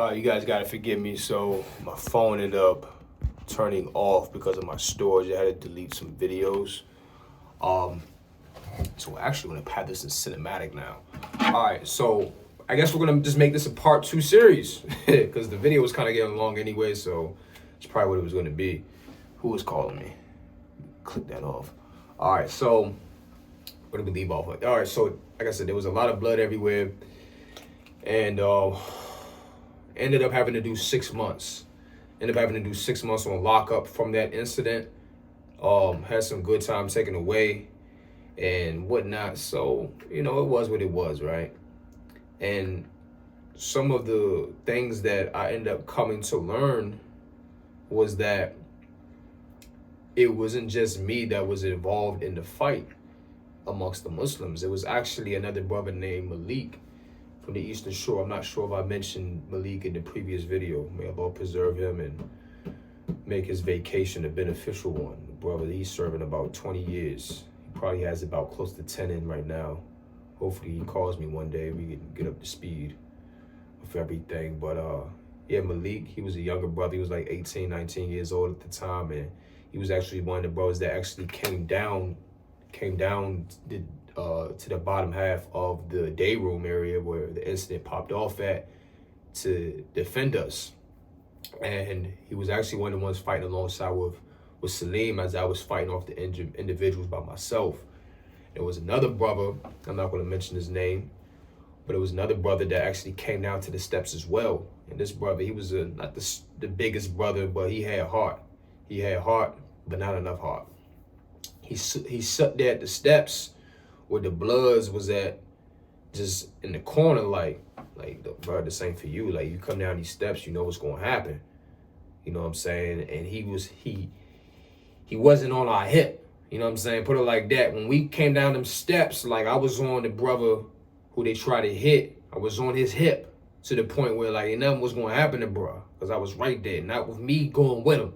You guys gotta forgive me. So my phone ended up turning off because of my storage. I had to delete some videos. Um, so we're actually gonna have this in cinematic now. All right, so I guess we're gonna just make this a part 2 series because the video was kind of getting long anyway. So it's probably what it was gonna be. Who was calling me? Click that off. All right, so what did we leave off with? All right, so like I said, there was a lot of blood everywhere, and ended up having to do 6 months. Ended up having to do 6 months on lockup from that incident. Had some good time taken away and whatnot. So, it was what it was, right? And some of the things that I ended up coming to learn was that it wasn't just me that was involved in the fight amongst the Muslims. It was actually another brother named Malik from the Eastern Shore. I'm not sure if I mentioned Malik in the previous video. May Allah preserve him and make his vacation a beneficial one. The brother, he's serving about 20 years. He probably has about close to 10 in right now. Hopefully he calls me one day. We can get up to speed with everything. But yeah, Malik, he was a younger brother. He was like 18, 19 years old at the time. And he was actually one of the brothers that actually came down to the bottom half of the day room area where the incident popped off at to defend us. And he was actually one of the ones fighting alongside with Salim as I was fighting off the individuals by myself. There was another brother, I'm not going to mention his name, but it was another brother that actually came down to the steps as well. And this brother, he was not the biggest brother, but he had heart. He had heart, but not enough heart. He sat there at the steps where the Bloods was at, just in the corner, like bro, this ain't for you. Like, you come down these steps, you know what's gonna happen. You know what I'm saying? And he wasn't on our hip. You know what I'm saying? Put it like that. When we came down them steps, like, I was on the brother who they tried to hit. I was on his hip to the point where, like, nothing was gonna happen to bro, because I was right there, not with me going with him.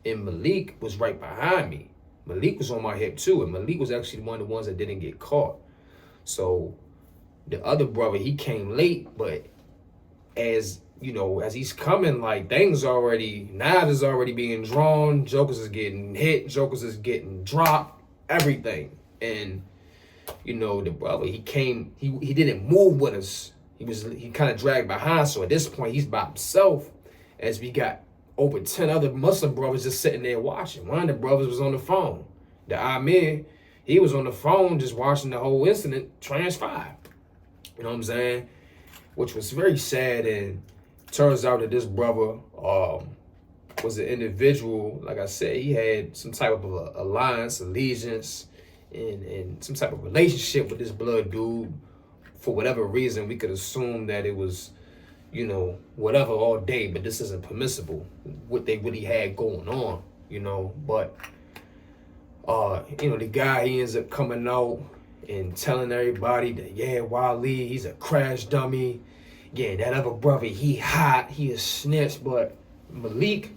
And Malik was right behind me. Malik was on my hip too, and Malik was actually one of the ones that didn't get caught. So the other brother, he came late, but as he's coming, like, knives is already being drawn, jokers is getting hit, jokers is getting dropped, everything. And the brother, he didn't move with us. He kind of dragged behind. So at this point, he's by himself, as we got over 10 other Muslim brothers just sitting there watching. One of the brothers was on the phone. The Amir, he was on the phone just watching the whole incident transpire. You know what I'm saying? Which was very sad. And turns out that this brother was an individual, like I said, he had some type of alliance, allegiance, and some type of relationship with this blood dude. For whatever reason, we could assume that it was, whatever all day, but this isn't permissible, what they really had going on, but the guy, he ends up coming out and telling everybody that, yeah, Wali, he's a crash dummy. Yeah, that other brother, he hot, he a snitch. But Malik,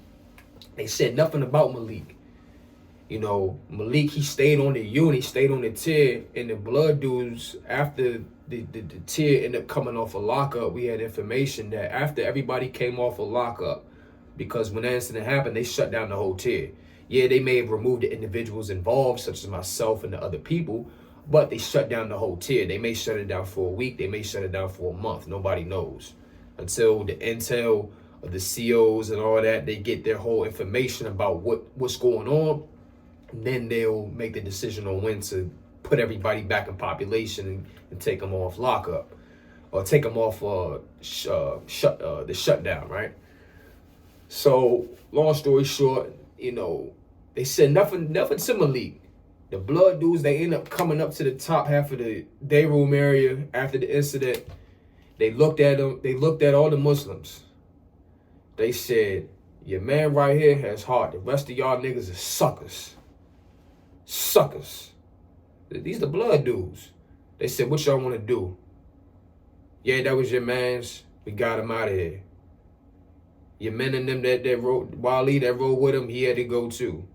they said nothing about Malik. Malik, he stayed on the unit, stayed on the tier, and the blood dudes, after the tier ended up coming off a lockup, we had information that after everybody came off a lockup, because when that incident happened, they shut down the whole tier. Yeah, they may have removed the individuals involved, such as myself and the other people, but they shut down the whole tier. They may shut it down for a week, they may shut it down for a month. Nobody knows. Until the intel of the COs and all that, they get their whole information about what's going on, and then they'll make the decision on when to put everybody back in population and take them off lockup, or take them off the shutdown, right? So, long story short, they said nothing to Malik. The blood dudes, they end up coming up to the top half of the day room area after the incident. They looked at them. They looked at all the Muslims. They said, your man right here has heart. The rest of y'all niggas is suckers. Suckers. These the blood dudes. They said, what y'all want to do? Yeah, that was your mans. We got him out of here. Your men and them that rode, Wali that rode with him, he had to go too.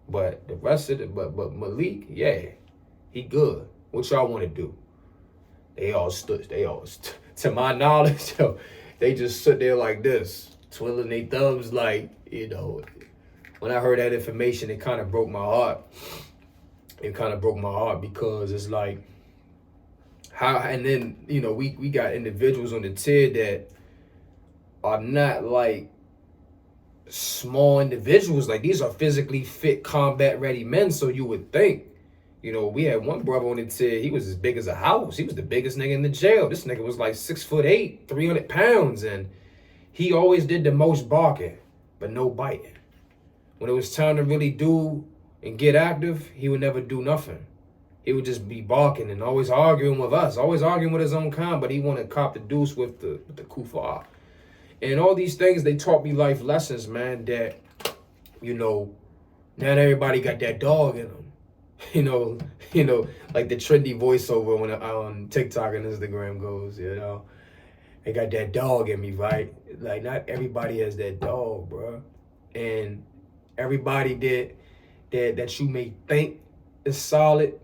But the rest of but Malik, yeah, he good. What y'all want to do? They all stood to my knowledge, they just sit there like this, twiddling their thumbs like, when I heard that information, it kind of broke my heart. It kind of broke my heart because it's like, how, and then, we got individuals on the tier that are not like small individuals. Like, these are physically fit, combat ready men. So you would think, we had one brother on the tier, he was as big as a house. He was the biggest nigga in the jail. This nigga was like 6'8", 300 pounds. And he always did the most barking, but no biting. When it was time to really do and get active, he would never do nothing. He would just be barking and always arguing with us, always arguing with his own kind, but he wanted to cop the deuce with the kuffar. And all these things, they taught me life lessons, man, that, not everybody got that dog in them. Like the trendy voiceover when on TikTok and Instagram goes, they got that dog in me, right? Like, not everybody has that dog, bro. And everybody that you may think is solid,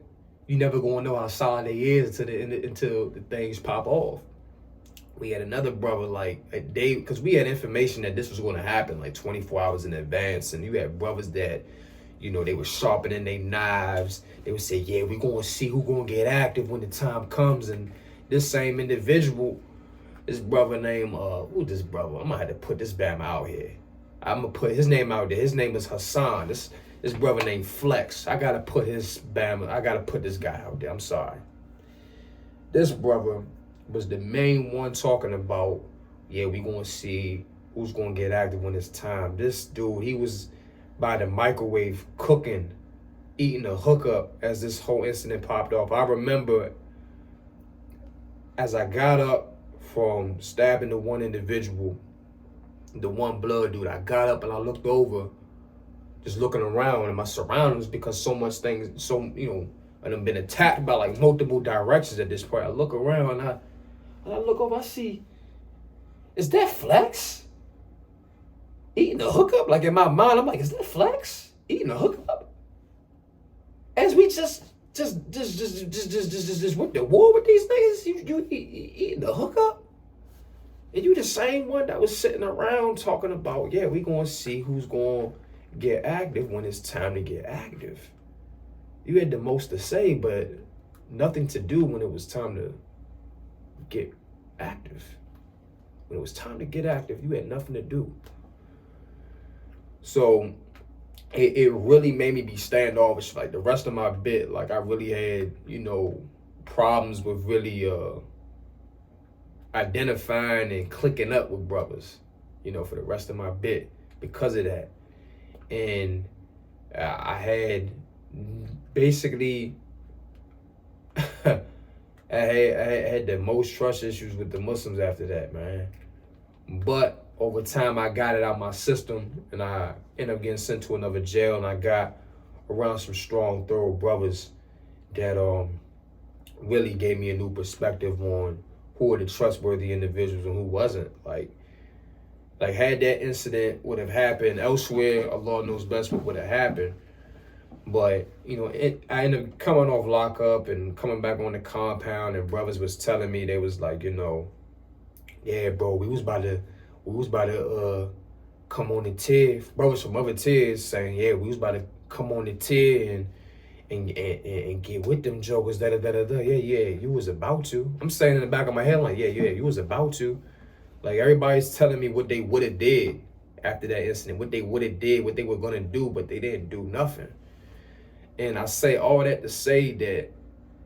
you never gonna know how solid they is until the things pop off. We had another brother, like, a day, because we had information that this was going to happen like 24 hours in advance. And you had brothers that, they were sharpening their knives. They would say, yeah, we're going to see who going to get active when the time comes. And this same individual, this brother named, this brother? I'm going to have to put this bam out here. I'm going to put his name out there. His name is Hassan. This brother named Flex. I got to put this guy out there. I'm sorry. This brother was the main one talking about, yeah, we gonna see who's gonna get active when it's time. This dude, he was by the microwave cooking, eating a hookup as this whole incident popped off. I remember as I got up from stabbing the one individual, the one blood dude, I got up and I looked over, just looking around in my surroundings because so much things, and I've been attacked by like multiple directions at this point. I look around and I look over, I see, is that Flex? Eating a hookup? Like, in my mind, I'm like, is that Flex? Eating a hookup? As we just went to war with these niggas, you eating a hookup? And you the same one that was sitting around talking about, yeah, we gonna see who's gonna get active when it's time to get active. You had the most to say, but nothing to do when it was time to get active. When it was time to get active, you had nothing to do. So it really made me be standoffish. Like, the rest of my bit, like, I really had, problems with really identifying and clicking up with brothers, for the rest of my bit because of that. And I had basically I had the most trust issues with the Muslims after that, man. But over time, I got it out my system, and I ended up getting sent to another jail, and I got around some strong, thorough brothers that really gave me a new perspective on who were the trustworthy individuals and who wasn't. Like had that incident would have happened elsewhere, Allah knows best what would have happened. But, I ended up coming off lockup and coming back on the compound, and brothers was telling me, they was like, yeah, bro, we was about to come on the tier. Brothers from other tiers saying, yeah, we was about to come on the tier and get with them jokers, da-da-da-da-da. Yeah, you was about to. I'm saying in the back of my head, like, yeah, you was about to. Like, everybody's telling me what they would have did after that incident, what they would have did, what they were going to do, but they didn't do nothing. And I say all that to say that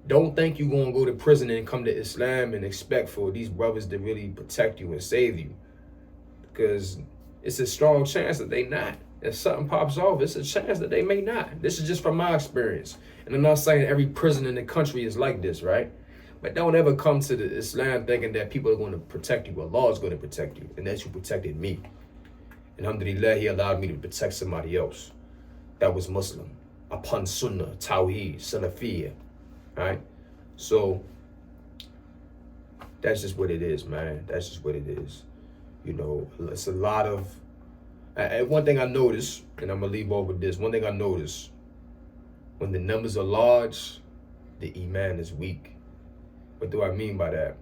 don't think you're going to go to prison and come to Islam and expect for these brothers to really protect you and save you. Because it's a strong chance that they not. If something pops off, it's a chance that they may not. This is just from my experience. And I'm not saying every prison in the country is like this, right? But don't ever come to the Islam thinking that people are going to protect you. Allah is going to protect you. And that you protected me. And alhamdulillah, He allowed me to protect somebody else that was Muslim. Upon Sunnah, Tawheed, Salafiyah, right? So that's just what it is, man. That's just what it is. It's a lot of, one thing I noticed, and I'm going to leave off with this. One thing I noticed, when the numbers are large, the Iman is weak. What do I mean by that?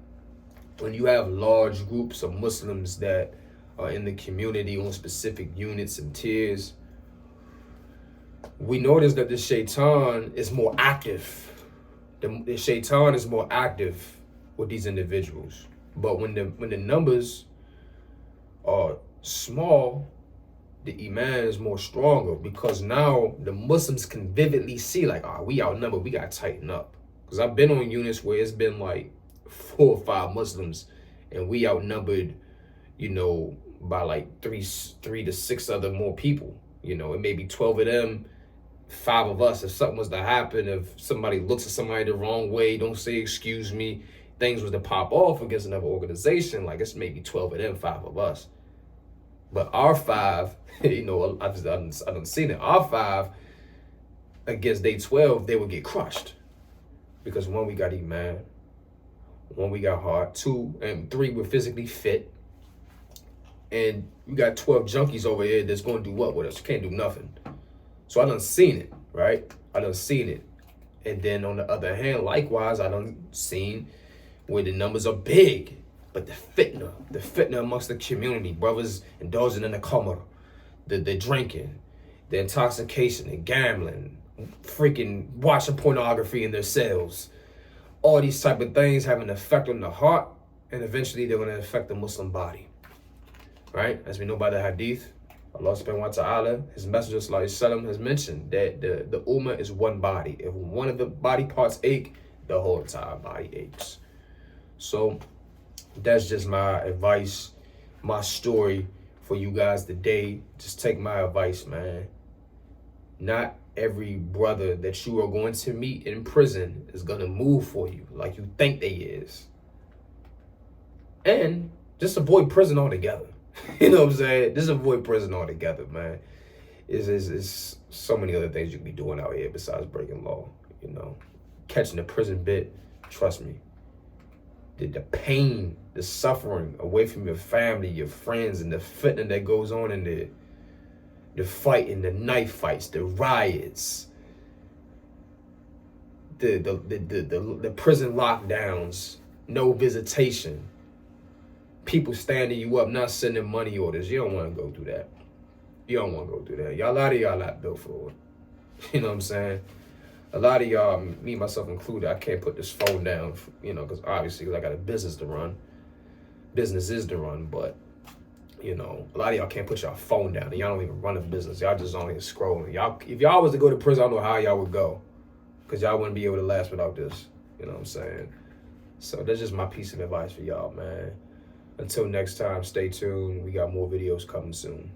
when you have large groups of Muslims that are in the community on specific units and tiers, we notice that the shaitan is more active. The shaitan is more active with these individuals. But when the numbers are small, the iman is more stronger, because now the Muslims can vividly see, like, we outnumbered, we gotta tighten up. Because I've been on units where it's been like 4 or 5 Muslims and we outnumbered, by like 3 to 6 other more people. It may be 12 of them, 5 of us. If something was to happen, if somebody looks at somebody the wrong way, don't say excuse me, things was to pop off against another organization, like it's maybe 12 of them, 5 of us. But our 5, I've done seen it. Our 5 against day 12, they would get crushed. Because 1, we got iman, 1, we got heart, 2 and 3, we're physically fit. And you got 12 junkies over here that's going to do what with us? You can't do nothing. So I done seen it, right? I done seen it. And then on the other hand, likewise, I done seen where the numbers are big, but the fitna amongst the community, brothers indulging in the khamr, the drinking, the intoxication, the gambling, freaking watching pornography in their cells. All these type of things have an effect on the heart, and eventually they're going to affect the Muslim body. Right? As we know by the hadith, Allah subhanahu wa ta'ala, his messenger sallallahu alaihi wasallam has mentioned that the ummah is one body. If one of the body parts ache, the whole entire body aches. So that's just my advice, my story for you guys today. Just take my advice, man. Not every brother that you are going to meet in prison is going to move for you like you think they is. And just avoid prison altogether. You know what I'm saying? Just avoid prison altogether, man. It's so many other things you can be doing out here besides breaking law. Catching the prison bit, trust me. The pain, the suffering away from your family, your friends, and the fitna that goes on in there. The fighting, the knife fights, the riots, the prison lockdowns, no visitation. People standing you up, not sending money orders. You don't want to go through that. You don't want to go through that. A lot of y'all not built for it. You know what I'm saying? A lot of y'all, me, myself included, I can't put this phone down, because obviously I got a business to run. Business is to run, but, a lot of y'all can't put y'all phone down. And y'all don't even run a business. Y'all just on here scrolling. If y'all was to go to prison, I don't know how y'all would go, because y'all wouldn't be able to last without this. You know what I'm saying? So that's just my piece of advice for y'all, man. Until next time, stay tuned. We got more videos coming soon.